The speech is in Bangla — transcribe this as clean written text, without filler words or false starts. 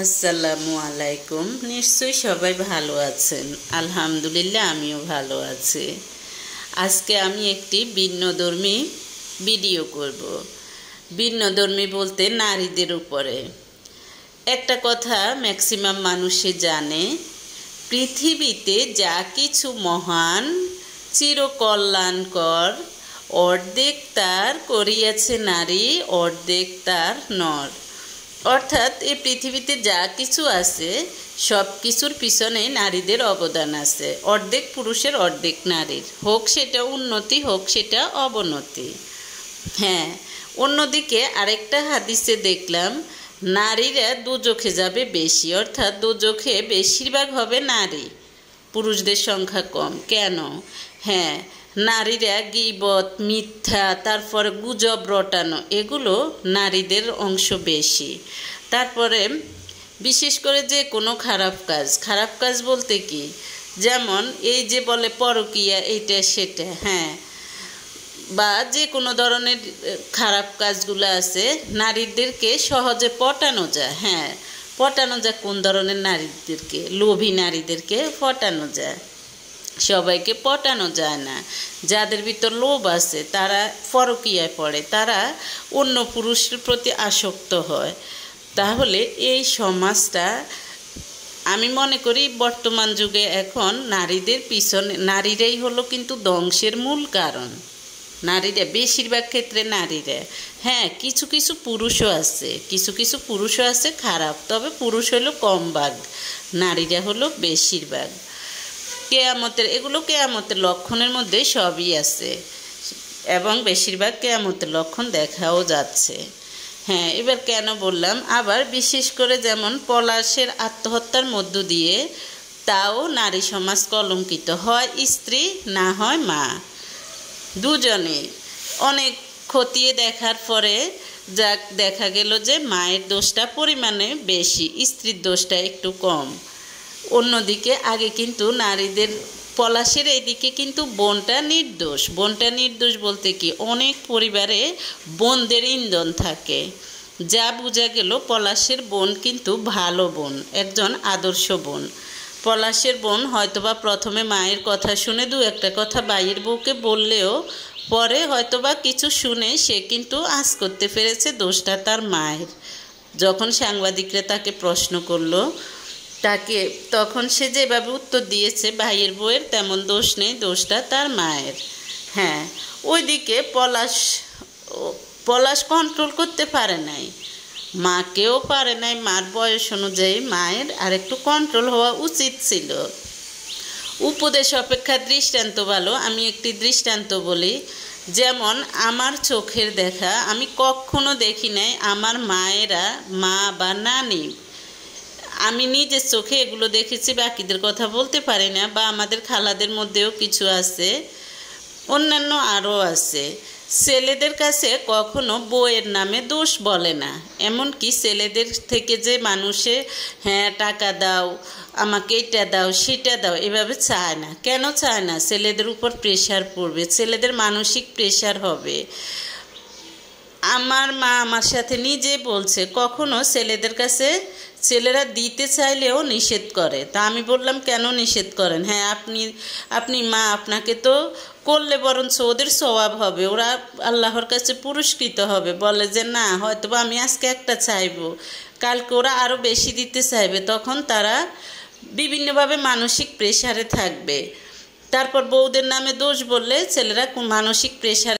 আসসালামু আলাইকুম। নিশ্চয়ই সবাই ভালো আছেন। আলহামদুলিল্লাহ আমিও ভালো আছি। আজকে আমি একটি ভিন্নধর্মী ভিডিও করব। ভিন্নধর্মী বলতে নারীদের উপরে। একটা কথা ম্যাক্সিমাম মানুষে জানে, পৃথিবীতে যা কিছু মহান, চিরকল্যাণকর, অর্ধেক তার করিয়াছে নারী, অর্ধেক তার নর। অর্থাৎ এই পৃথিবীতে যা কিছু আছে সব কিছুর পিছনে নারীদের অবদান আছে। অর্ধেক পুরুষের, অর্ধেক নারীর। হোক সেটা উন্নতি, হোক সেটা অবনতি। হ্যাঁ, অন্যদিকে আরেকটা হাদিসে দেখলাম নারীরা দুজখে যাবে বেশি, অর্থাৎ দুজখে বেশিরভাগ হবে নারী, পুরুষদের সংখ্যা কম। কেন? হ্যাঁ, নারীরা গীবত, মিথ্যা, তারপরে গুজব রটানো, এগুলো নারীদের অংশ বেশি। তারপরে বিশেষ করে যে কোনো খারাপ কাজ বলতে কি, যেমন এই যে বলে পরকীয়া, এইটা সেটা, হ্যাঁ, বা যে কোনো ধরনের খারাপ কাজগুলো আছে, নারীদেরকে সহজে পটানো যায়। হ্যাঁ, পটানো যায় কোন ধরনের নারীদেরকে? লোভী নারীদেরকে পটানো যায়। সবাইকে পটানো যায় না। যাদের ভিতর লোভ আছে তারা পরকীয়ায় পড়ে, তারা অন্য পুরুষের প্রতি আসক্ত হয়। তাহলে এই সমাজটা, আমি মনে করি বর্তমান যুগে এখন নারীদের পিছনে নারীরাই হলো কিন্তু ধ্বংসের মূল কারণ। নারীরা, বেশিরভাগ ক্ষেত্রে নারীরা। হ্যাঁ, কিছু কিছু পুরুষও আছে খারাপ, তবে পুরুষ হলো কম ভাগ, নারীরা হলো বেশিরভাগ। এগুলো কেয়ামতের লক্ষণের মধ্যে সবই আছে, এবং বেশিরভাগ কেয়ামতের লক্ষণ দেখাও যাচ্ছে। হ্যাঁ, এবার কেন বললাম, আবার বিশেষ করে যেমন পলাশের আত্মহত্যার মধ্য দিয়ে, তাও নারী সমাজ কলঙ্কিত, হয় স্ত্রী না হয় মা, দুজনে। অনেক খতিয়ে দেখার পরে দেখা গেল যে মায়ের দোষটা পরিমাণে বেশি, স্ত্রীর দোষটা একটু কম। অন্যদিকে আগে কিন্তু নারীদের, পলাশের এইদিকে কিন্তু বোনটা নির্দোষ বলতে কি, অনেক পরিবারে বোনদের ইন্ধন থাকে। যা বোঝা গেল পলাশের বোন কিন্তু ভালো বোন, একজন আদর্শ বোন। পলাশের বোন হয়তোবা প্রথমে মায়ের কথা শুনে দু একটা কথা বাইয়ের বউকে বললেও পরে হয়তোবা কিছু শুনে সে কিন্তু আঁচ করতে পেরেছে দোষটা তার মায়ের। যখন সাংবাদিকরা তাকে প্রশ্ন করলো তখন সে যেভাবে উত্তর দিয়েছে, ভাইয়ের বউয়ের তেমন দোষ নেই, দোষটা তার মায়ের। হ্যাঁ, ওইদিকে পলাশ কন্ট্রোল করতে পারে নাই, মাকেও পারে নাই। মার বয়স অনুযায়ী মায়ের আর একটু কন্ট্রোল হওয়া উচিত ছিল। উপদেশ অপেক্ষা দৃষ্টান্ত ভালো। আমি একটি দৃষ্টান্ত বলি। যেমন আমার চোখের দেখা, আমি কখনো দেখি নাই আমার মায়েরা, মা বা নানি, আমি নিজের চোখে এগুলো দেখেছি, বাকিদের কথা বলতে পারি না। বা আমাদের খালাদের মধ্যেও কিছু আছে, অন্যান্য আরও আছে, ছেলেদের কাছে কখনো বউয়ের নামে দোষ বলে না। এমনকি ছেলেদের থেকে যে মানুষে হ্যাঁ টাকা দাও, আমাকে এটা দাও, সেটা দাও, এভাবে চায় না। কেন চায় না? ছেলেদের উপর প্রেশার পড়বে, ছেলেদের মানসিক প্রেশার হবে। আমার মা আমার সাথে নিজে বলছে, কখনো ছেলেদের কাছে ছেলেরা দিতে চাইলেও নিষেধ করে। তা আমি বললাম, কেন নিষেধ করেন? হ্যাঁ, আপনি মা, আপনাকে তো করলে বরঞ্চ ওদের স্বভাব হবে, ওরা আল্লাহর কাছে পুরস্কৃত হবে। বলে যে না, হয়তো আমি আজকে একটা চাইবো, কালকে ওরা আরও বেশি দিতে চাইবে, তখন তারা বিভিন্নভাবে মানসিক প্রেশারে থাকবে। তারপর বউদের নামে দোষ বললে ছেলেরা মানসিক প্রেশারে